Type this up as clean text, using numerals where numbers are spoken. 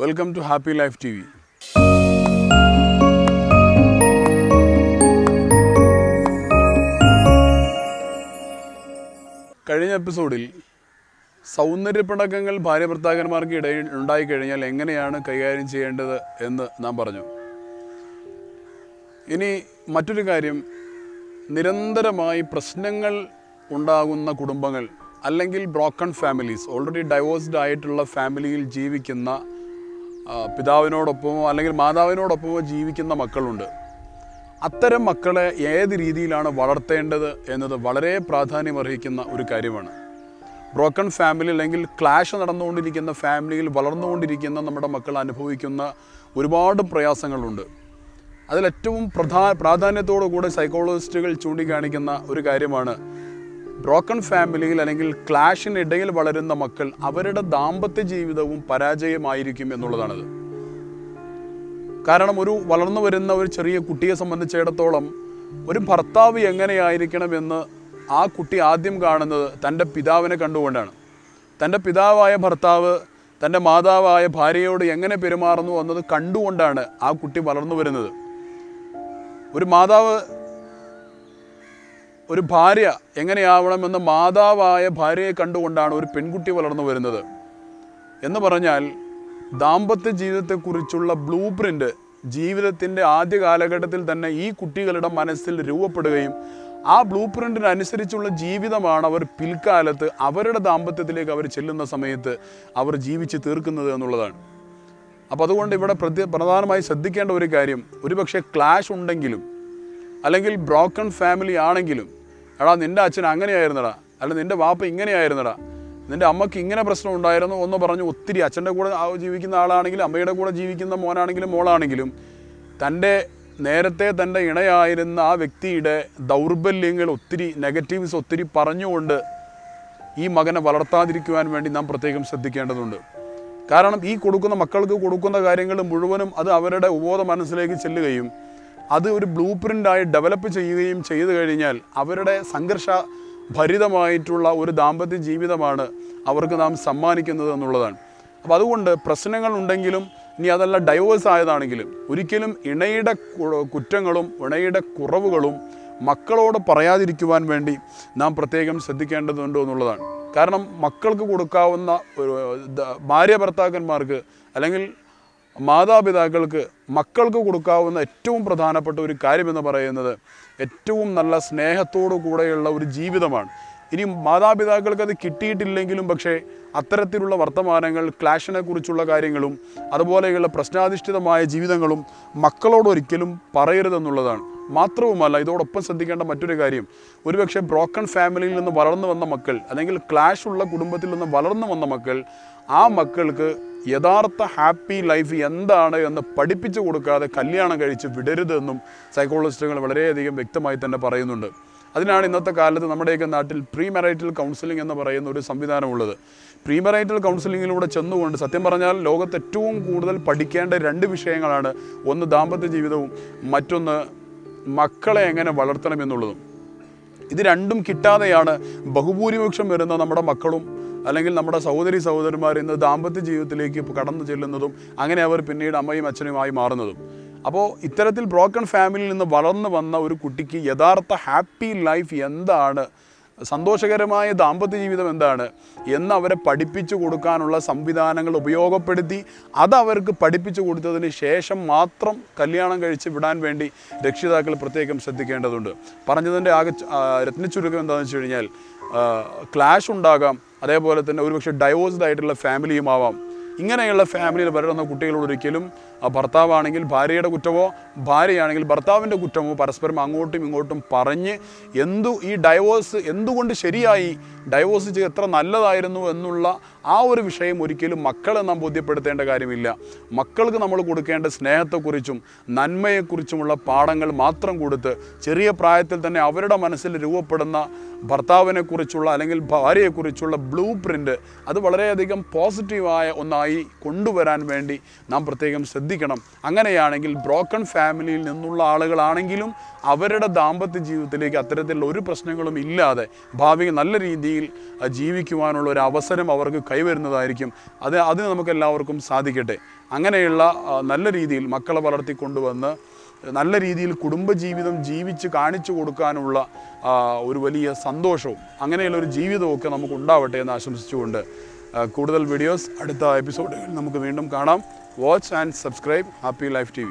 Welcome to happy life TV. കഴിഞ്ഞ എപ്പിസോഡിൽ സൗന്ദര്യപ്പിണക്കങ്ങൾ ഭാര്യ ഭർത്താക്കന്മാർക്ക് ഇടയിൽ ഉണ്ടായിക്കഴിഞ്ഞാൽ എങ്ങനെയാണ് കൈകാര്യം ചെയ്യേണ്ടത് എന്ന് നാം പറഞ്ഞു. ഇനി മറ്റൊരു കാര്യം, നിരന്തരമായി പ്രശ്നങ്ങൾ ഉണ്ടാകുന്ന കുടുംബങ്ങൾ അല്ലെങ്കിൽ ബ്രോക്കൺ ഫാമിലീസ്, ഓൾറെഡി ഡൈവോഴ്സ്ഡ് ആയിട്ടുള്ള ഫാമിലിയിൽ ജീവിക്കുന്ന പിതാവിനോടൊപ്പമോ അല്ലെങ്കിൽ മാതാവിനോടൊപ്പമോ ജീവിക്കുന്ന മക്കളുണ്ട്. അത്തരം മക്കളെ ഏത് രീതിയിലാണ് വളർത്തേണ്ടത് എന്നത് വളരെ പ്രാധാന്യമർഹിക്കുന്ന ഒരു കാര്യമാണ്. ബ്രോക്കൺ ഫാമിലി അല്ലെങ്കിൽ ക്ലാഷ് നടന്നുകൊണ്ടിരിക്കുന്ന ഫാമിലിയിൽ വളർന്നുകൊണ്ടിരിക്കുന്ന നമ്മുടെ മക്കൾ അനുഭവിക്കുന്ന ഒരുപാട് പ്രയാസങ്ങളുണ്ട്. അതിലേറ്റവും പ്രാധാന്യത്തോടു കൂടെ സൈക്കോളജിസ്റ്റുകൾ ചൂണ്ടിക്കാണിക്കുന്ന ഒരു കാര്യമാണ്, ബ്രോക്കൺ ഫാമിലിയിൽ അല്ലെങ്കിൽ ക്ലാഷിനിടയിൽ വളരുന്ന മക്കൾ അവരുടെ ദാമ്പത്യ ജീവിതവും പരാജയമായിരിക്കും എന്നുള്ളതാണത്. കാരണം ഒരു വളർന്നു വരുന്ന ഒരു ചെറിയ കുട്ടിയെ സംബന്ധിച്ചിടത്തോളം ഒരു ഭർത്താവ് എങ്ങനെയായിരിക്കണമെന്ന് ആ കുട്ടി ആദ്യം കാണുന്നത് തൻ്റെ പിതാവിനെ കണ്ടുകൊണ്ടാണ്. തൻ്റെ പിതാവായ ഭർത്താവ് തൻ്റെ മാതാവായ ഭാര്യയോട് എങ്ങനെ പെരുമാറുന്നു എന്നത് കണ്ടുകൊണ്ടാണ് ആ കുട്ടി വളർന്നു വരുന്നത്. ഒരു മാതാവ് ഒരു ഭാര്യ എങ്ങനെയാവണമെന്ന് മാതാവായ ഭാര്യയെ കണ്ടുകൊണ്ടാണ് ഒരു പെൺകുട്ടി വളർന്നു വരുന്നത്. എന്ന് പറഞ്ഞാൽ ദാമ്പത്യ ജീവിതത്തെക്കുറിച്ചുള്ള ബ്ലൂ പ്രിൻ്റ് ജീവിതത്തിൻ്റെ ആദ്യ കാലഘട്ടത്തിൽ തന്നെ ഈ കുട്ടികളുടെ മനസ്സിൽ രൂപപ്പെടുകയും ആ ബ്ലൂ പ്രിൻറ്റിനനുസരിച്ചുള്ള ജീവിതമാണ് അവർ പിൽക്കാലത്ത് അവരുടെ ദാമ്പത്യത്തിലേക്ക് അവർ ചെല്ലുന്ന സമയത്ത് അവർ ജീവിച്ച് തീർക്കുന്നത് എന്നുള്ളതാണ്. അപ്പോൾ അതുകൊണ്ട് ഇവിടെ പ്രധാനമായി ശ്രദ്ധിക്കേണ്ട ഒരു കാര്യം, ഒരുപക്ഷെ ക്ലാഷ് ഉണ്ടെങ്കിലും അല്ലെങ്കിൽ ബ്രോക്കൺ ഫാമിലി ആണെങ്കിലും, എടാ നിൻ്റെ അച്ഛൻ അങ്ങനെയായിരുന്നടാ, അല്ലെങ്കിൽ നിൻ്റെ വാപ്പ ഇങ്ങനെയായിരുന്നടാ, നിൻ്റെ അമ്മയ്ക്ക് ഇങ്ങനെ പ്രശ്നം ഉണ്ടായിരുന്നു എന്ന് പറഞ്ഞ് ഒത്തിരി അച്ഛൻ്റെ കൂടെ ജീവിക്കുന്ന ആളാണെങ്കിലും അമ്മയുടെ കൂടെ ജീവിക്കുന്ന മോനാണെങ്കിലും മോളാണെങ്കിലും നേരത്തെ തൻ്റെ ഇണയായിരുന്ന ആ വ്യക്തിയുടെ ദൗർബല്യങ്ങൾ ഒത്തിരി നെഗറ്റീവ്സ് ഒത്തിരി പറഞ്ഞുകൊണ്ട് ഈ മകനെ വളർത്താതിരിക്കുവാൻ വേണ്ടി നാം പ്രത്യേകം ശ്രദ്ധിക്കേണ്ടതുണ്ട്. കാരണം ഈ മക്കൾക്ക് കൊടുക്കുന്ന കാര്യങ്ങൾ മുഴുവനും അത് അവരുടെ ഉപബോധ മനസ്സിലേക്ക് ചെല്ലുകയും അത് ഒരു ബ്ലൂ പ്രിൻ്റായി ഡെവലപ്പ് ചെയ്യുകയും ചെയ്തു കഴിഞ്ഞാൽ അവരുടെ സംഘർഷഭരിതമായിട്ടുള്ള ഒരു ദാമ്പത്യ ജീവിതമാണ് അവർക്ക് നാം സമ്മാനിക്കുന്നത് എന്നുള്ളതാണ്. അപ്പോൾ അതുകൊണ്ട് പ്രശ്നങ്ങൾ ഉണ്ടെങ്കിലും ഇനി അതല്ല ഡൈവേഴ്സ് ആയതാണെങ്കിലും ഒരിക്കലും ഇണയുടെ കുറ്റങ്ങളും ഇണയുടെ കുറവുകളും മക്കളോട് പറയാതിരിക്കുവാൻ വേണ്ടി നാം പ്രത്യേകം ശ്രദ്ധിക്കേണ്ടതുണ്ട് എന്നുള്ളതാണ്. കാരണം മക്കൾക്ക് കൊടുക്കാവുന്ന ഭാര്യ ഭർത്താക്കന്മാർക്ക് അല്ലെങ്കിൽ മാതാപിതാക്കൾക്ക് മക്കൾക്ക് കൊടുക്കാവുന്ന ഏറ്റവും പ്രധാനപ്പെട്ട ഒരു കാര്യമെന്ന് പറയുന്നത് ഏറ്റവും നല്ല സ്നേഹത്തോടു കൂടെയുള്ള ഒരു ജീവിതമാണ്. ഇനി മാതാപിതാക്കൾക്ക് അത് കിട്ടിയിട്ടില്ലെങ്കിലും പക്ഷേ അത്തരത്തിലുള്ള വർത്തമാനങ്ങൾ, ക്ലാഷിനെ കുറിച്ചുള്ള കാര്യങ്ങളും അതുപോലെയുള്ള പ്രശ്നാധിഷ്ഠിതമായ ജീവിതങ്ങളും മക്കളോടൊരിക്കലും പറയരുതെന്നുള്ളതാണ്. മാത്രവുമല്ല, ഇതോടൊപ്പം ശ്രദ്ധിക്കേണ്ട മറ്റൊരു കാര്യം, ഒരുപക്ഷെ ബ്രോക്കൺ ഫാമിലിയിൽ നിന്ന് വളർന്നു വന്ന മക്കൾ അല്ലെങ്കിൽ ക്ലാഷ് ഉള്ള കുടുംബത്തിൽ നിന്ന് വളർന്നു വന്ന മക്കൾ, ആ മക്കൾക്ക് യഥാർത്ഥ ഹാപ്പി ലൈഫ് എന്താണ് എന്ന് പഠിപ്പിച്ചു കൊടുക്കാതെ കല്യാണം കഴിച്ച് വിടരുതെന്നും സൈക്കോളജിസ്റ്റുകൾ വളരെയധികം വ്യക്തമായി തന്നെ പറയുന്നുണ്ട്. അതിനാണ് ഇന്നത്തെ കാലത്ത് നമ്മുടെയൊക്കെ നാട്ടിൽ പ്രീ മാരിറ്റൽ കൗൺസിലിംഗ് എന്ന് പറയുന്ന ഒരു സംവിധാനമുള്ളത്. പ്രീ മാരിറ്റൽ കൗൺസിലിങ്ങിലൂടെ ചെന്നുകൊണ്ട് സത്യം പറഞ്ഞാൽ ലോകത്ത് ഏറ്റവും കൂടുതൽ പഠിക്കേണ്ട രണ്ട് വിഷയങ്ങളാണ്. ഒന്ന് ദാമ്പത്യ ജീവിതവും മറ്റൊന്ന് മക്കളെ എങ്ങനെ വളർത്തണമെന്നുള്ളതും. ഇത് രണ്ടും കിട്ടാതെയാണ് ബഹുഭൂരിപക്ഷം വരുന്ന നമ്മുടെ മക്കളും അല്ലെങ്കിൽ നമ്മുടെ സഹോദരന്മാർ ഇന്ന് ദാമ്പത്യ ജീവിതത്തിലേക്ക് കടന്നു ചെല്ലുന്നതും അങ്ങനെ അവർ പിന്നീട് അമ്മയും അച്ഛനുമായി മാറുന്നതും. അപ്പോൾ ഇത്തരത്തിൽ ബ്രോക്കൺ ഫാമിലിയിൽ നിന്ന് വളർന്നു വന്ന ഒരു കുട്ടിക്ക് യഥാർത്ഥ ഹാപ്പി ലൈഫ് എന്താണ്, സന്തോഷകരമായ ദാമ്പത്യ ജീവിതം എന്താണ് എന്ന് അവരെ പഠിപ്പിച്ചു കൊടുക്കാനുള്ള സംവിധാനങ്ങൾ ഉപയോഗപ്പെടുത്തി അതവർക്ക് പഠിപ്പിച്ചു കൊടുത്തതിന് ശേഷം മാത്രം കല്യാണം കഴിച്ച് വിടാൻ വേണ്ടി രക്ഷിതാക്കൾ പ്രത്യേകം ശ്രദ്ധിക്കേണ്ടതുണ്ട്. പറഞ്ഞതിൻ്റെ ആകെ രത്നച്ചുരുക്കം എന്താണെന്ന് വെച്ച് കഴിഞ്ഞാൽ, ക്ലാഷ് ഉണ്ടാകാം, അതേപോലെ തന്നെ ഒരുപക്ഷെ ഡൈവോഴ്സ്ഡ് ആയിട്ടുള്ള ഫാമിലിയും ആവാം. ഇങ്ങനെയുള്ള ഫാമിലിയിൽ വരുന്ന കുട്ടികളോട് ഒരിക്കലും ഭർത്താവാണെങ്കിൽ ഭാര്യയുടെ കുറ്റമോ ഭാര്യയാണെങ്കിൽ ഭർത്താവിൻ്റെ കുറ്റമോ പരസ്പരം അങ്ങോട്ടും ഇങ്ങോട്ടും പറഞ്ഞ് ഈ ഡൈവോഴ്സ് എന്തുകൊണ്ട് ശരിയായി, ഡൈവോഴ്സ് ചെയ്ത് എത്ര നല്ലതായിരുന്നു എന്നുള്ള ആ ഒരു വിഷയം ഒരിക്കലും മക്കളെ നാം ബോധ്യപ്പെടുത്തേണ്ട കാര്യമില്ല. മക്കൾക്ക് നമ്മൾ കൊടുക്കേണ്ട സ്നേഹത്തെക്കുറിച്ചും നന്മയെക്കുറിച്ചുമുള്ള പാഠങ്ങൾ മാത്രം കൊടുത്ത് ചെറിയ പ്രായത്തിൽ തന്നെ അവരുടെ മനസ്സിൽ രൂപപ്പെടുന്ന ഭർത്താവിനെക്കുറിച്ചുള്ള അല്ലെങ്കിൽ ഭാര്യയെക്കുറിച്ചുള്ള ബ്ലൂ പ്രിൻ്റ് അത് വളരെയധികം പോസിറ്റീവായ ഒന്നായി സന്തോഷമായി കൊണ്ടുവരാൻ വേണ്ടി നാം പ്രത്യേകം ശ്രദ്ധിക്കണം. അങ്ങനെയാണെങ്കിൽ ബ്രോക്കൺ ഫാമിലിയിൽ നിന്നുള്ള ആളുകളാണെങ്കിലും അവരുടെ ദാമ്പത്യ ജീവിതത്തിലേക്ക് അത്തരത്തിലുള്ള ഒരു പ്രശ്നങ്ങളും ഇല്ലാതെ ഭാവിയിൽ നല്ല രീതിയിൽ ജീവിക്കുവാനുള്ള ഒരു അവസരം അവർക്ക് കൈവരുന്നതായിരിക്കും. അതിന് നമുക്ക് എല്ലാവർക്കും സാധിക്കട്ടെ. അങ്ങനെയുള്ള നല്ല രീതിയിൽ മക്കളെ വളർത്തിക്കൊണ്ടുവന്ന് നല്ല രീതിയിൽ കുടുംബജീവിതം ജീവിച്ച് കാണിച്ചു കൊടുക്കാനുള്ള ഒരു വലിയ സന്തോഷവും അങ്ങനെയുള്ളൊരു ജീവിതമൊക്കെ നമുക്ക് ഉണ്ടാവട്ടെ എന്ന് ആശംസിച്ചുകൊണ്ട് കൂടുതൽ വീഡിയോസ് അടുത്ത എപ്പിസോഡുകളിൽ നമുക്ക് വീണ്ടും കാണാം. Watch and subscribe happy life TV.